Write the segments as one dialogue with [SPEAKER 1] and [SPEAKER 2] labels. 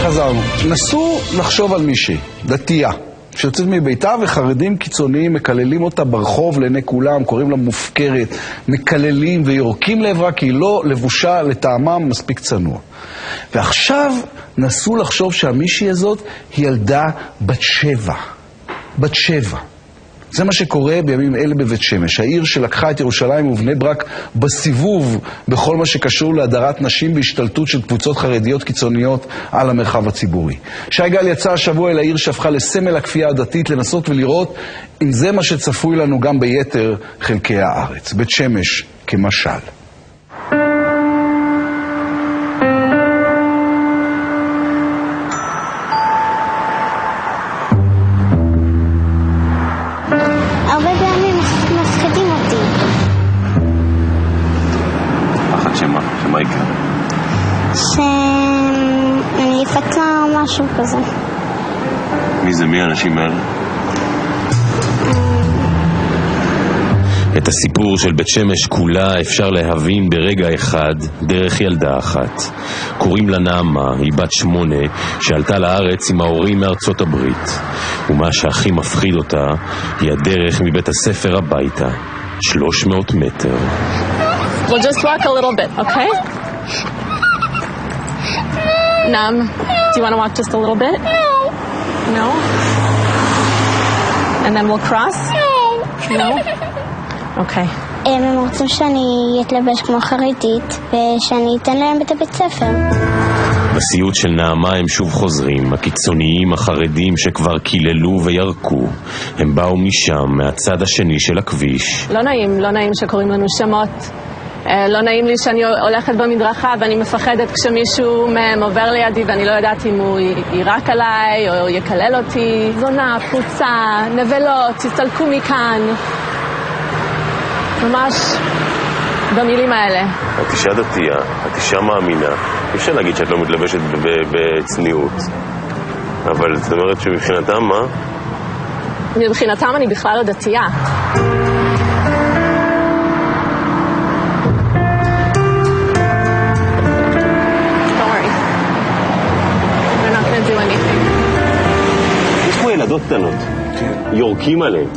[SPEAKER 1] חזרנו. נסו לחשוב על מישהי, דתייה, שיוצאת מביתה וחרדים קיצוניים מקללים אותה ברחוב לעיני כולם, קוראים לה מופקרת, מקללים ויורקים לעברה כי היא לא לבושה לטעמם מספיק צנוע. ועכשיו נסו לחשוב שהמישהי הזאת היא ילדה בת 7. בת 7. זה מה שקורה בימים אלה בבית שמש, העיר שלקחה את ירושלים ובני ברק בסיבוב בכל מה שקשור להדרת נשים בהשתלטות של קבוצות חרדיות קיצוניות על המרחב הציבורי. שי גל יצא השבוע אל העיר שהפכה לסמל הכפייה הדתית לנסות ולראות אם זה מה שצפוי לנו גם ביתר חלקי הארץ. בית שמש כמשל.
[SPEAKER 2] שמה יקרה?
[SPEAKER 3] שאני אפתלה או משהו כזה.
[SPEAKER 2] מי זה? מי האנשים האלה? את הסיפור של בית שמש כולה אפשר להבין ברגע אחד דרך ילדה אחת. קוראים לה נעמה, היא בת 8 שעלתה לארץ עם ההורים מארצות הברית. ומה שהכי מפחיד אותה היא הדרך מבית הספר הביתה, 300 מטר.
[SPEAKER 4] We'll just walk a little bit, okay? Nam, do you want to walk just a little bit? No. And then we'll cross? No. Okay.
[SPEAKER 3] הם רוצים שאני אתלבש כמו חרדית ושאני אתן להם את הבית ספר.
[SPEAKER 2] בסיוט של נעמה הם שוב חוזרים, הקיצוניים החרדים שכבר קיללו וירקו. הם באו משם, מהצד השני של הכביש.
[SPEAKER 4] לא נעים שקוראים לנו שמות. לא נעים לי שאני הולכת במדרכה ואני מפחדת כשמישהו מהם עובר לידי ואני לא יודעת אם הוא יירק עליי או יקלל אותי. זונה, פוצה, נבלות, תסתלקו מכאן. ממש במילים האלה.
[SPEAKER 2] את אישה דתייה, את אישה מאמינה. אי אפשר להגיד שאת לא מתלבשת בצניעות. אבל זאת אומרת שמבחינתם מה?
[SPEAKER 4] מבחינתם אני בכלל לא דתייה.
[SPEAKER 2] ילדות קטנות, יורקים עליהם.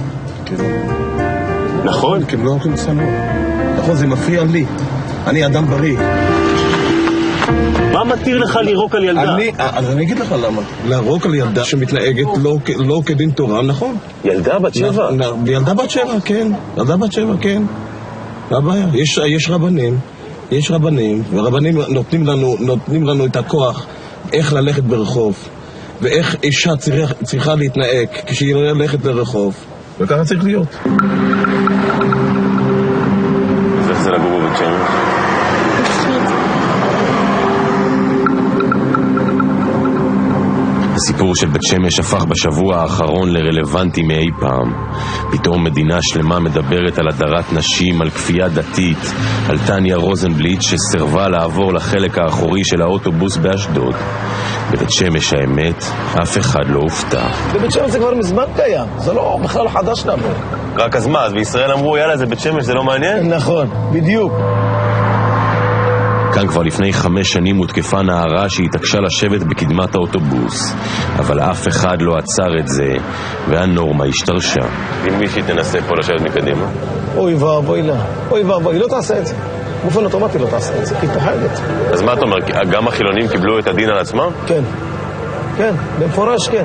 [SPEAKER 2] נכון?
[SPEAKER 5] כי הם לא הולכים צנוע. נכון, זה מפריע לי. אני אדם בריא.
[SPEAKER 2] מה מתיר לך לירוק על ילדה?
[SPEAKER 5] אז אני אגיד לך למה. להרוק על ילדה שמתנהגת לא כדין תורה, נכון?
[SPEAKER 2] ילדה בת 7?
[SPEAKER 5] ילדה בת 7, כן. ילדה בת 7, כן. לא הבעיה. יש רבנים, ורבנים נותנים לנו את הכוח איך ללכת ברחוב. ואיך אישה צריכה להתנהג כשהיא הולכת לרחוב. וככה צריך להיות.
[SPEAKER 2] ואיך זה לגור בבית שמש? הסיפור של בית שמש הפך בשבוע האחרון לרלוונטי מאי פעם. פתאום מדינה שלמה מדברת על הדרת נשים, על כפייה דתית, על טניה רוזנבליט שסרבה לעבור לחלק האחורי של האוטובוס באשדוד. בבית שמש האמת, אף אחד לא הופתע.
[SPEAKER 6] בבית שמש זה כבר מזמן קיים, זה לא בכלל חדש לנו.
[SPEAKER 2] רק אז מה, אז בישראל אמרו יאללה זה בית שמש, זה לא מעניין?
[SPEAKER 6] נכון, בדיוק.
[SPEAKER 2] כאן כבר לפני 5 שנים הותקפה נערה שהתעקשה לשבת בקדמת האוטובוס, אבל אף אחד לא עצר את זה, והנורמה השתרשה. אם מישהי תנסה פה לשבת מקדימה?
[SPEAKER 6] אוי ואבוי לה, היא לא תעשה את זה. באופן אוטומטי לא תעשה את זה, כי היא פוחדת.
[SPEAKER 2] אז מה אתה אומר, גם החילונים קיבלו את הדין על עצמם?
[SPEAKER 6] כן, במפורש כן.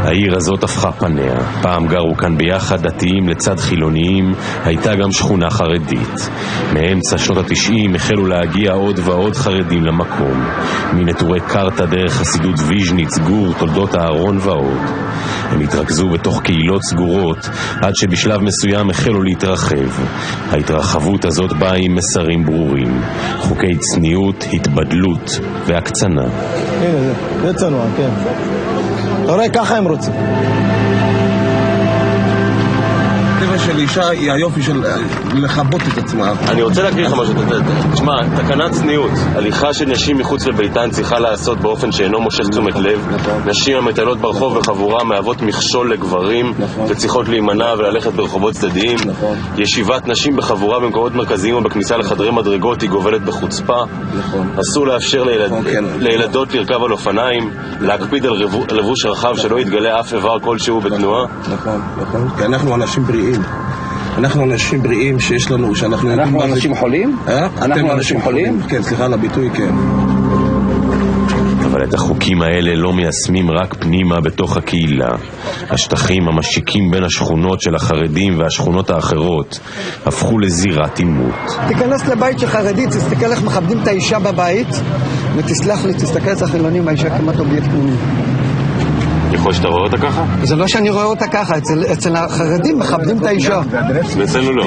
[SPEAKER 2] העיר הזאת הפכה פניה. פעם גרו כאן ביחד דתיים לצד חילוניים, הייתה גם שכונה חרדית. מאמצע שנות ה-90 החלו להגיע עוד ועוד חרדים למקום. מנטורי קרתא דרך חסידות ויז'ניץ, גור, תולדות הארון ועוד. הם התרכזו בתוך קהילות סגורות, עד שבשלב מסוים החלו להתרחב. ההתרחבות הזאת באה עם מסרים ברורים. חוקי צניעות, התבדלות והקצנה.
[SPEAKER 6] הנה זה צנוע, כן. אתה רואה, ככה הם רוצים.
[SPEAKER 5] הטבע של אישה היא היופי של לחבות את עצמה.
[SPEAKER 2] אני רוצה להקריא לך משהו. תשמע, תקנת צניעות. הליכה של נשים מחוץ לביתן צריכה לעשות באופן שאינו מושך תשומת לב. נשים המטיילות ברחוב וחבורה מהוות מכשול לגברים וצריכות להימנע וללכת ברחובות צדדיים. ישיבת נשים בחבורה במקומות מרכזיים ובכניסה לחדרי מדרגות היא גובלת בחוצפה. אסור לאפשר לילדות לרכב על אופניים, להקפיד על לבוש רחב שלא יתגלה אף איבר כלשהו בתנועה.
[SPEAKER 5] נכון. כי אנחנו אנשים בריאים. אנחנו אנשים בריאים שיש לנו, שאנחנו...
[SPEAKER 1] אנחנו אנשים חולים? אנחנו אנשים חולים?
[SPEAKER 5] כן, סליחה על הביטוי, כן.
[SPEAKER 2] אבל את החוקים האלה לא מיישמים רק פנימה בתוך הקהילה. השטחים המשיקים בין השכונות של החרדים והשכונות האחרות הפכו לזירת עימות.
[SPEAKER 7] תיכנס לבית של חרדי, תסתכל איך מכבדים את האישה בבית, ותסלח לי, תסתכל אצל החילונים, האישה כמעט אובייקט מיני.
[SPEAKER 2] יכול שאתה רואה אותה ככה?
[SPEAKER 7] זה לא שאני רואה אותה ככה, אצל החרדים מכבדים את האישה.
[SPEAKER 2] אצלנו לא.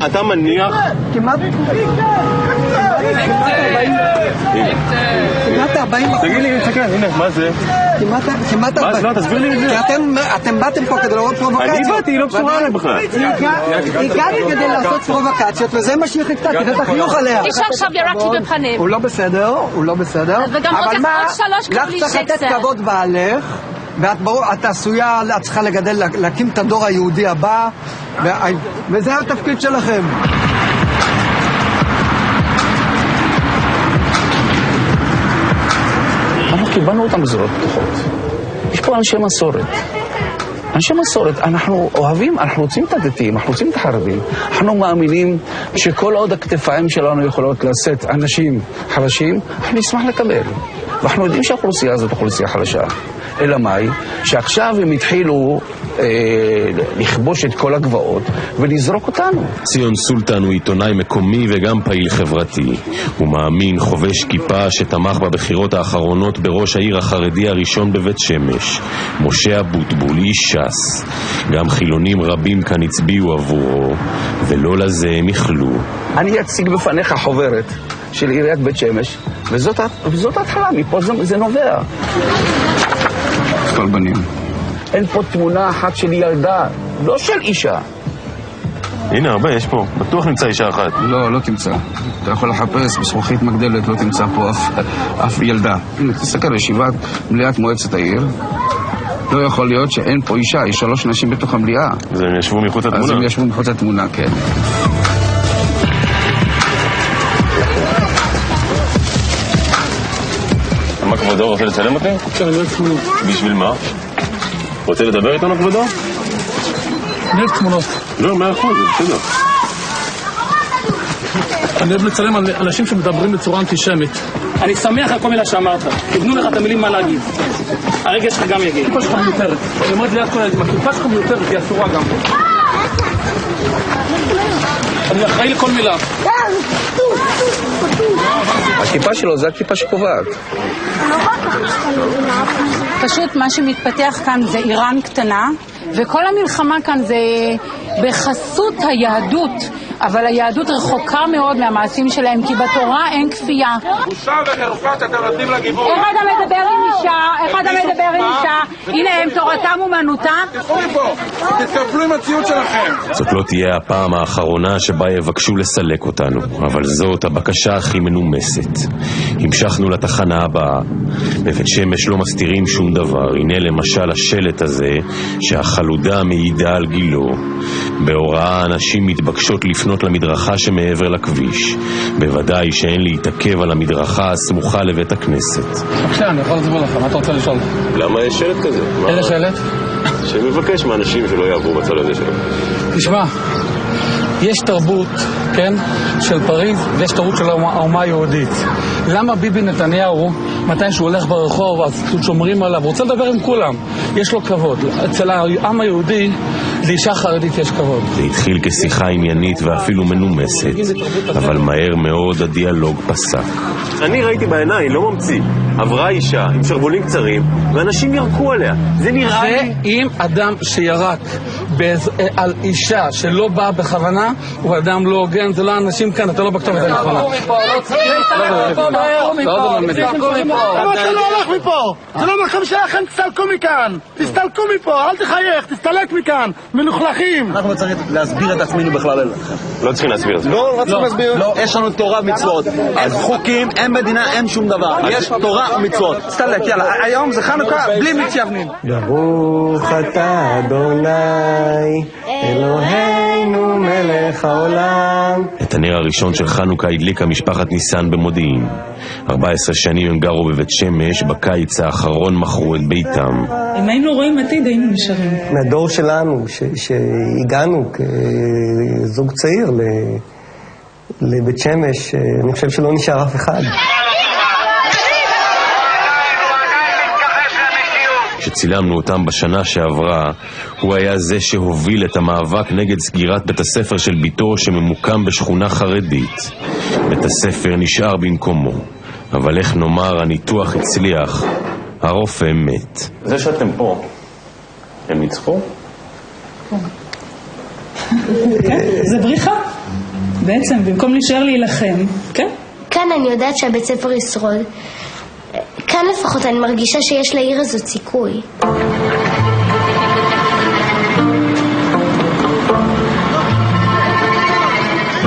[SPEAKER 2] אתה מניח?
[SPEAKER 7] כמעט 40%.
[SPEAKER 2] תגיד לי, תסתכל, הנה, מה זה?
[SPEAKER 7] כמעט 40%.
[SPEAKER 2] מה, תסביר לי את זה.
[SPEAKER 7] כי אתם באתם פה כדי לראות פרובוקציות.
[SPEAKER 2] אני באתי, היא לא קשורה עליה בכלל.
[SPEAKER 7] הגעתי כדי לעשות פרובוקציות, וזה מה שהיא חיכתה, תראה את החיוך עליה.
[SPEAKER 4] אישה עכשיו ירקתי בפנים.
[SPEAKER 7] הוא לא בסדר,
[SPEAKER 4] וגם עוד 3 קבלי
[SPEAKER 7] לך צריך לתת כבוד בעלך, ואת עשויה, את צריכה לגדל, להקים את הדור היהודי הבא, וזה התפקיד שלכם.
[SPEAKER 1] אנחנו קיבלנו אותם בזרועות פתוחות. יש פה אנשי מסורת. אנשי מסורת, אנחנו אוהבים, אנחנו רוצים את הדתיים, אנחנו רוצים את החרדים. אנחנו מאמינים שכל עוד הכתפיים שלנו יכולות לשאת אנשים חלשים, אנחנו נשמח לקבל. ואנחנו יודעים שהאוכלוסייה הזאת אוכלוסייה חלשה. אלא מאי? שעכשיו הם התחילו לכבוש את כל הגבעות ולזרוק אותנו.
[SPEAKER 2] ציון סולטן הוא עיתונאי מקומי וגם פעיל חברתי. הוא מאמין, חובש כיפה שתמך בבחירות האחרונות בראש העיר החרדי הראשון בבית שמש, משה אבוטבול, איש ש"ס. גם חילונים רבים כאן הצביעו עבורו, ולא לזה הם יכלו.
[SPEAKER 1] אני אציג בפניך חוברת של עיריית בית שמש, וזאת ההתחלה, מפה זה נובע. כל בנים. אין פה תמונה אחת של ילדה, לא של אישה.
[SPEAKER 2] הנה, הרבה, יש פה. בטוח נמצא אישה אחת.
[SPEAKER 1] לא תמצא. אתה יכול לחפש בזכוכית מגדלת, לא תמצא פה אף ילדה. הנה, תסתכל, ישיבת מליאת מועצת העיר. לא יכול להיות שאין פה אישה, יש 3 נשים בתוך המליאה.
[SPEAKER 2] אז הם ישבו מחוץ לתמונה.
[SPEAKER 1] אז הם ישבו מחוץ לתמונה, כן.
[SPEAKER 2] מה כבודו, רוצה לצלם אותי?
[SPEAKER 6] כן, אני אוהב תמונות.
[SPEAKER 2] בשביל מה? רוצה לדבר איתנו כבודו?
[SPEAKER 6] אני אוהב תמונות.
[SPEAKER 2] לא, 100%, זה בסדר.
[SPEAKER 6] אני אוהב לצלם על אנשים שמדברים בצורה אנטישמית. אני שמח על כל מילה שאמרת. תבנו לך את המילים מה להגיד. הרגע שלך גם יגיד. הכיפה שלך מיותרת. אני אומרת ליד כל הילדים, הכיפה שלך מיותרת, היא אסורה גם. אני אחראי לכל מילה.
[SPEAKER 1] הכיפה שלו זה הכיפה שקובעת.
[SPEAKER 8] פשוט מה שמתפתח כאן זה איראן קטנה, וכל המלחמה כאן זה בחסות היהדות, אבל היהדות רחוקה מאוד מהמעשים שלהם, כי בתורה אין כפייה.
[SPEAKER 9] בושה וחרפת, אתם נותנים לגיבוי.
[SPEAKER 8] איך אתה מדבר עם אישה? הנה הם תורתם אומנותם.
[SPEAKER 9] תלכו מפה, תתקפלו עם הציוד שלכם.
[SPEAKER 2] זאת לא תהיה הפעם האחרונה שבה יבקשו לסלק אותנו, אבל זאת הבקשה הכי מנומסת. המשכנו לתחנה הבאה. בבית שמש לא מסתירים שום דבר. הנה למשל השלט הזה שהחלודה מעידה על גילו. בהוראה אנשים מתבקשות לפנות למדרכה שמעבר לכביש. בוודאי שאין להתעכב על המדרכה הסמוכה לבית הכנסת.
[SPEAKER 6] בבקשה, אני יכול לסבור לך, מה אתה רוצה לשאול?
[SPEAKER 2] למה יש שלט כזה?
[SPEAKER 6] איזה שלט?
[SPEAKER 2] שמבקש מאנשים שלא יעברו בצד הזה שלו.
[SPEAKER 6] תשמע, יש תרבות, כן, של פריז, ויש תרבות של האומה היהודית. למה ביבי נתניהו, מתי שהוא הולך ברחוב, אז שומרים עליו, רוצה לדבר עם כולם, יש לו כבוד. אצל העם היהודי, לאישה חרדית יש כבוד.
[SPEAKER 2] זה התחיל כשיחה עניינית ואפילו מנומסת, אבל מהר מאוד הדיאלוג פסק. אני ראיתי בעיניי, לא ממציא. עברה אישה עם שרבולים קצרים, ואנשים ירקו עליה. זה נראה לי...
[SPEAKER 6] ואם אדם שירק על אישה שלא באה בכוונה, הוא אדם לא הוגן, זה לא אנשים כאן, אתה לא בכתוב את זה נכונה.
[SPEAKER 9] למה אתה לא הולך
[SPEAKER 10] מפה! זה לא מקום שלכם, תסתלקו מכאן! תסתלקו מפה, אל תחייך, תסתלק מכאן! מלוכלכים!
[SPEAKER 11] אנחנו צריכים להסביר את עצמנו בכלל אליכם.
[SPEAKER 2] לא צריכים להסביר את זה.
[SPEAKER 11] לא צריכים להסביר. יש לנו תורה ומצוות. אין חוקים, אין מדינה, אין שום דבר. יש תורה ומצוות.
[SPEAKER 7] תסתלק, יאללה, היום זה חנוכה בלי מתייוונים.
[SPEAKER 12] ברוך אתה אדוני אלוהינו מלך העולם.
[SPEAKER 2] את הנר הראשון של חנוכה הדליקה משפחת ניסן במודיעין. 14 שנים הם גרו בבית שמש, בקיץ האחרון מכרו את ביתם.
[SPEAKER 13] אם היינו רואים עתיד היינו נשארים.
[SPEAKER 12] מהדור שלנו שהגענו כזוג צעיר לבית שמש, אני חושב שלא נשאר אף אחד.
[SPEAKER 2] כשצילמנו אותם בשנה שעברה, הוא היה זה שהוביל את המאבק נגד סגירת בית הספר של ביתו שממוקם בשכונה חרדית. בית הספר נשאר במקומו, אבל איך נאמר, הניתוח הצליח, הרופא מת. זה שאתם פה, הם ניצחו?
[SPEAKER 13] זה בריחה. בעצם, במקום להישאר להילחם, כן?
[SPEAKER 3] כאן אני יודעת שהבית ספר ישרוד. כאן לפחות אני מרגישה שיש לעיר הזאת סיכוי.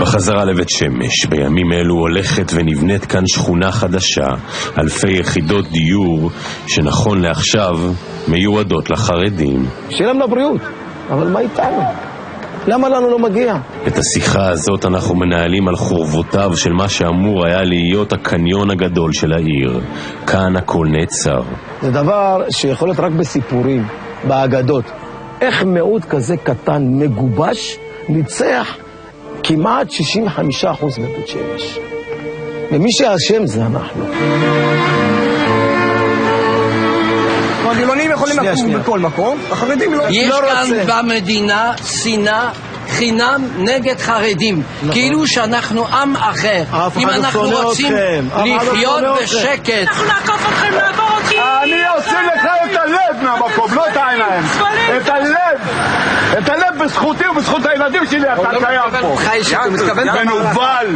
[SPEAKER 2] בחזרה לבית שמש, בימים אלו הולכת ונבנית כאן שכונה חדשה, אלפי יחידות דיור שנכון לעכשיו מיועדות לחרדים.
[SPEAKER 5] שיהיה להם לבריאות, אבל מה איתנו? למה לנו לא מגיע?
[SPEAKER 2] את השיחה הזאת אנחנו מנהלים על חורבותיו של מה שאמור היה להיות הקניון הגדול של העיר. כאן הכל נעצר.
[SPEAKER 5] זה דבר שיכול להיות רק בסיפורים, באגדות. איך מיעוט כזה קטן מגובש ניצח כמעט 65% בבית שמש. ומי שהאשם זה אנחנו.
[SPEAKER 7] הגילונים יכולים לקום בכל מקום, החרדים לא.
[SPEAKER 14] יש כאן במדינה שנאה חינם נגד חרדים, כאילו שאנחנו עם אחר. אם אנחנו רוצים לחיות בשקט,
[SPEAKER 13] אנחנו נעקוף אתכם לעבור אותי.
[SPEAKER 9] אני עושה לך את הלב מהמקום, לא את העיניים. את הלב. את הלב בזכותי ובזכות הילדים שלי, אתה קיים פה. מנובל.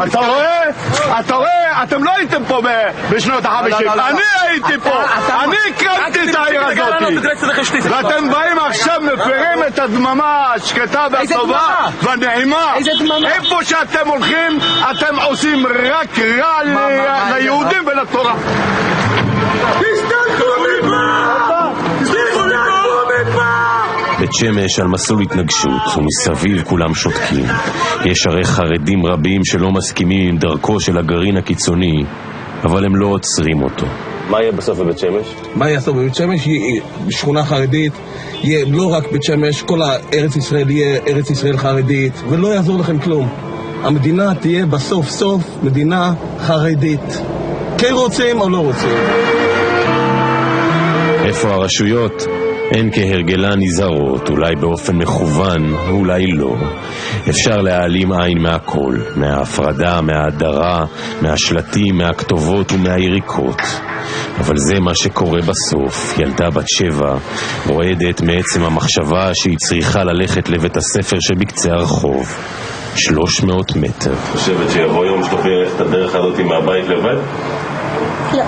[SPEAKER 9] אתה רואה? אתם לא הייתם פה בשנות ה-50. אני הייתי פה. אני הקמתי את העיר הזאת. ואתם באים עכשיו מפרים את הדממה השקטה והטובה והנעימה. איפה שאתם הולכים, אתם עושים רק רע ליהודים ולתורה. תסתלקו מפה! תסתלקו מפה!
[SPEAKER 2] בית שמש על מסלול התנגשות, ומסביב כולם שותקים. יש הרי חרדים רבים שלא מסכימים עם דרכו של הגרעין הקיצוני, אבל הם לא עוצרים אותו.
[SPEAKER 11] מה יהיה בסוף בבית שמש?
[SPEAKER 5] מה יהיה בסוף בבית שמש? יהיה שכונה חרדית, יהיה לא רק בית שמש, כל הארץ ישראל יהיה ארץ ישראל חרדית, ולא יעזור לכם כלום. המדינה תהיה בסוף סוף מדינה חרדית. כן רוצים או לא רוצים?
[SPEAKER 2] איפה הרשויות? אין כהרגלן נזהרות, אולי באופן מכוון, אולי לא. אפשר להעלים עין מהכל, מההפרדה, מההדרה, מהשלטים, מהכתובות ומהיריקות. אבל זה מה שקורה בסוף. ילדה בת 7 רועדת מעצם המחשבה שהיא צריכה ללכת לבית הספר שבקצה הרחוב. 300 מטר. חושבת שיבוא יום שתוכלי ללכת את הדרך הזאת מהבית לבד?
[SPEAKER 3] לא.